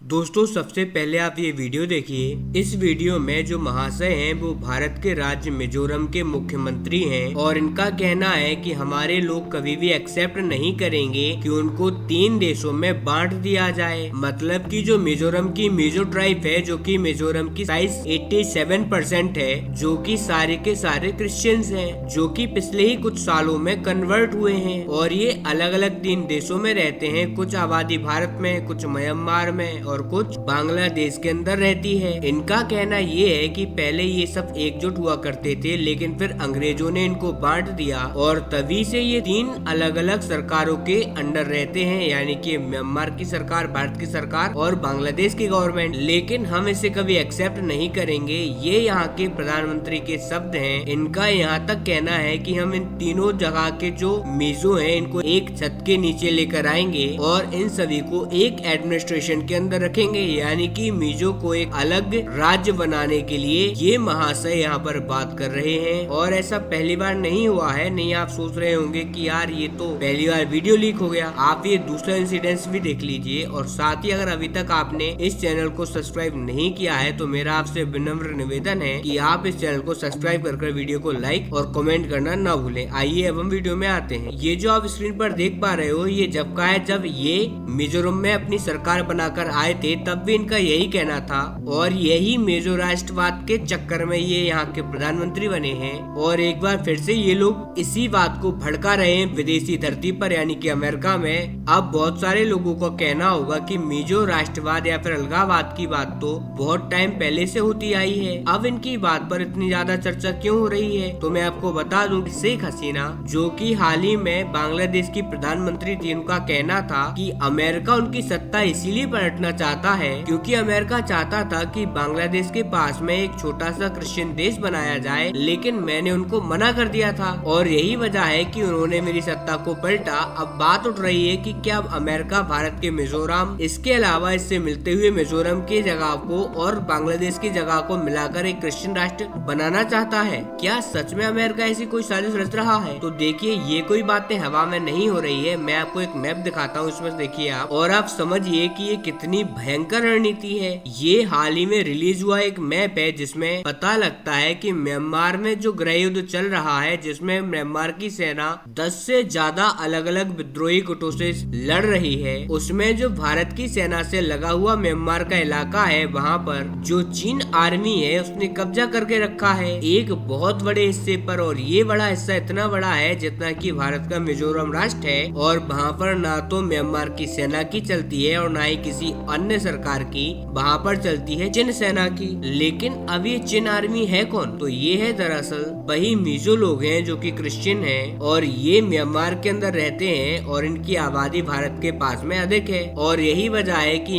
दोस्तों सबसे पहले आप ये वीडियो देखिए। इस वीडियो में जो महाशय हैं वो भारत के राज्य मिजोरम के मुख्यमंत्री हैं और इनका कहना है कि हमारे लोग कभी भी एक्सेप्ट नहीं करेंगे कि उनको 3 देशों में बांट दिया जाए। मतलब कि जो मिजोरम की मिजो ट्राइब है, जो कि मिजोरम की साइज 87% है, जो कि सारे के सारे क्रिश्चियंस हैं, जो कि पिछले ही कुछ सालों में कन्वर्ट हुए हैं और ये अलग अलग 3 देशों में रहते हैं। कुछ आबादी भारत में, कुछ म्यांमार में और कुछ बांग्लादेश के अंदर रहती है। इनका कहना ये है कि पहले ये सब एकजुट हुआ करते थे, लेकिन फिर अंग्रेजों ने इनको बांट दिया और तभी से ये 3 अलग अलग सरकारों के अंडर रहते हैं, यानी कि म्यांमार की सरकार, भारत की सरकार और बांग्लादेश की गवर्नमेंट। लेकिन हम इसे कभी एक्सेप्ट नहीं करेंगे। ये यहाँ के प्रधानमंत्री के शब्द हैं। इनका यहाँ तक कहना है कि हम इन तीनों जगह के जो मिजो हैं इनको एक छत के नीचे लेकर आएंगे और इन सभी को एक एडमिनिस्ट्रेशन के अंदर रखेंगे, यानी कि मिजो को एक अलग राज्य बनाने के लिए ये महाशय यहाँ पर बात कर रहे हैं। और ऐसा पहली बार नहीं हुआ है। नहीं आप सोच रहे होंगे कि यार ये तो पहली बार वीडियो लीक हो गया। आप ये दूसरा इंसिडेंस भी देख लीजिए। और साथ ही अगर अभी तक आपने इस चैनल को सब्सक्राइब नहीं किया है तो मेरा आपसे विनम्र निवेदन है कि आप इस चैनल को सब्सक्राइब कर वीडियो को लाइक और कमेंट करना न भूलें। आइए अब हम वीडियो में आते हैं। ये जो आप स्क्रीन पर देख पा रहे हो, ये जब का है जब ये मिजोरम में अपनी सरकार बनाकर आए थे तब भी इनका यही कहना था और यही मिजो राष्ट्रवाद के चक्कर में ये यहाँ के प्रधानमंत्री बने हैं। और एक बार फिर से ये लोग इसी बात को भड़का रहे हैं विदेशी धरती पर, यानी कि अमेरिका में। अब बहुत सारे लोगों का कहना होगा कि मिजो राष्ट्रवाद या फिर अलगाववाद की बात तो बहुत टाइम पहले से होती आई है, अब इनकी बात पर इतनी ज्यादा चर्चा क्यों हो रही है? तो मैं आपको बता दूं कि शेख हसीना, जो कि हाल ही में बांग्लादेश की प्रधानमंत्री थी, उनका कहना था कि अमेरिका उनकी सत्ता इसीलिए पलटना चाहता है क्योंकि अमेरिका चाहता था कि बांग्लादेश के पास में एक छोटा सा क्रिश्चियन देश बनाया जाए, लेकिन मैंने उनको मना कर दिया था और यही वजह है कि उन्होंने मेरी सत्ता को पलटा। अब बात उठ रही है कि क्या अमेरिका भारत के मिजोरम, इसके अलावा इससे मिलते हुए मिजोरम की जगह को और बांग्लादेश की जगह को मिलाकर एक क्रिश्चियन राष्ट्र बनाना चाहता है। क्या सच में अमेरिका ऐसी कोई साजिश रच रहा है? तो देखिए, ये कोई बातें हवा में नहीं हो रही है। मैं आपको एक मैप दिखाता हूँ, इसमें देखिए आप, और आप समझिए कि ये कितनी भयंकर रणनीति है। ये हाल ही में रिलीज हुआ एक मैप है जिसमें पता लगता है कि म्यांमार में जो गृह युद्ध चल रहा है, जिसमें म्यांमार की सेना 10 से ज्यादा अलग अलग विद्रोही गुटों से लड़ रही है, उसमें जो भारत की सेना से लगा हुआ म्यांमार का इलाका है, वहाँ पर जो चीन आर्मी है उसने कब्जा करके रखा है एक बहुत बड़े हिस्से पर। और ये बड़ा हिस्सा इतना बड़ा है जितना कि भारत का मिजोरम राष्ट्र है। और वहाँ पर ना तो म्यांमार की सेना की चलती है और ना ही किसी अन्य सरकार की, वहाँ पर चलती है चीन सेना की। लेकिन अब ये चीन आर्मी है कौन? तो ये है दरअसल वही मिजो लोग हैं जो कि क्रिश्चियन हैं और ये म्यांमार के अंदर रहते हैं और इनकी आबादी भारत के पास में अधिक है। और यही वजह है कि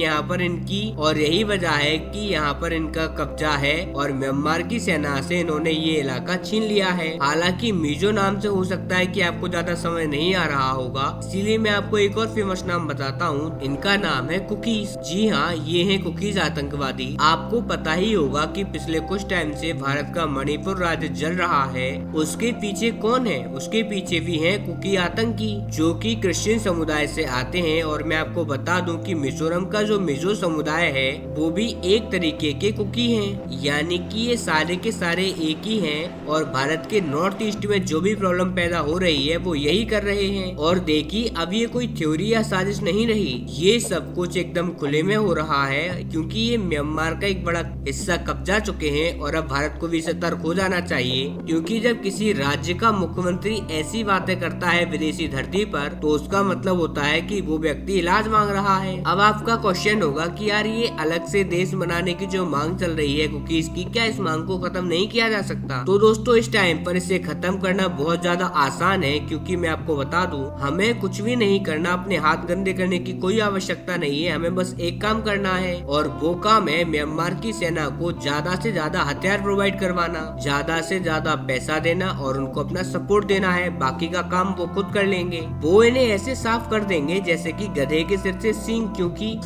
यहाँ पर इनका कब्जा है और म्यांमार की सेना से इन्होंने ये इलाका छीन लिया है। हालांकि मिजो नाम से हो सकता है कि आपको ज्यादा समझ नहीं आ रहा होगा, इसीलिए मैं आपको एक और फेमस नाम बताता हूँ। इनका नाम है कुकीज। जी हाँ, ये है कुकीज आतंकवादी। आपको पता ही होगा कि पिछले कुछ टाइम से भारत का मणिपुर राज्य जल रहा है। उसके पीछे कौन है? उसके पीछे भी है कुकी आतंकी, जो कि क्रिश्चियन समुदाय से आते हैं। और मैं आपको बता दूं कि मिजोरम का जो मिजो समुदाय है वो भी एक तरीके के कुकी हैं, यानी कि ये सारे के सारे एक ही हैं और भारत के नॉर्थ ईस्ट में जो भी प्रॉब्लम पैदा हो रही है वो यही कर रहे हैं। और देखिए, अब ये कोई थ्योरी या साजिश नहीं रही, ये सब कुछ एकदम खुले में हो रहा है क्योंकि ये म्यांमार का एक बड़ा हिस्सा कब्जा चुके हैं। और अब भारत को भी सतर्क हो जाना चाहिए, क्योंकि जब किसी राज्य का मुख्यमंत्री ऐसी बातें करता है विदेशी धरती पर तो उसका मतलब होता है कि वो व्यक्ति इलाज मांग रहा है। अब आपका क्वेश्चन होगा कि यार ये अलग से देश बनाने की जो मांग चल रही है कुकीज की, क्या इस मांग को खत्म नहीं किया जा सकता? तो दोस्तों, इस टाइम पर इसे खत्म करना बहुत ज्यादा आसान है, क्योंकि मैं आपको बता दूं, हमें कुछ भी नहीं करना, अपने हाथ गंदे करने की कोई आवश्यकता नहीं है। हमें बस एक काम करना है और वो काम है म्यांमार की सेना को ज्यादा से ज्यादा हथियार प्रोवाइड करवाना, ज्यादा से ज्यादा पैसा देना और उनको अपना सपोर्ट देना है। बाकी का काम वो खुद कर लेंगे। वो इन्हें ऐसे साफ कर देंगे जैसे कि गधे के सिर से सींग, क्योंकि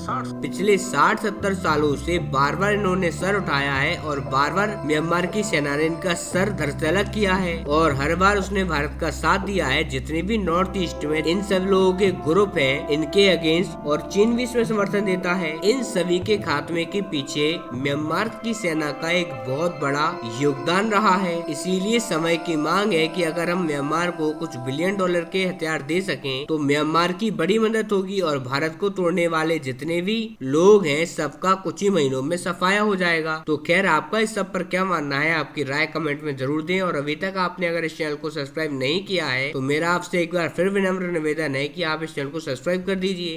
पिछले 60-70 सालों से बार बार इन्होंने सर उठाया है और बार बार म्यांमार की सेना ने इनका सर धरतलक किया है और हर बार उसने भारत का साथ दिया है। जितने भी नॉर्थ ईस्ट में इन सब लोगों के ग्रुप हैं इनके अगेंस्ट, और चीन भी इसमें समर्थन देता चुका है। इन सभी के खात्मे के पीछे म्यांमार की सेना का एक बहुत बड़ा योगदान रहा है। इसीलिए समय की मांग है कि अगर हम म्यांमार को कुछ बिलियन डॉलर के हथियार दे सकें तो म्यांमार की बड़ी मदद होगी और भारत को तोड़ने वाले जितने भी लोग हैं सबका कुछ ही महीनों में सफाया हो जाएगा। तो खैर, आपका इस सब पर क्या मानना है, आपकी राय कमेंट में जरूर दें। और अभी तक आपने अगर इस चैनल को सब्सक्राइब नहीं किया है तो मेरा आपसे एक बार फिर विनम्र निवेदन है कि आप इस चैनल को सब्सक्राइब कर दीजिए।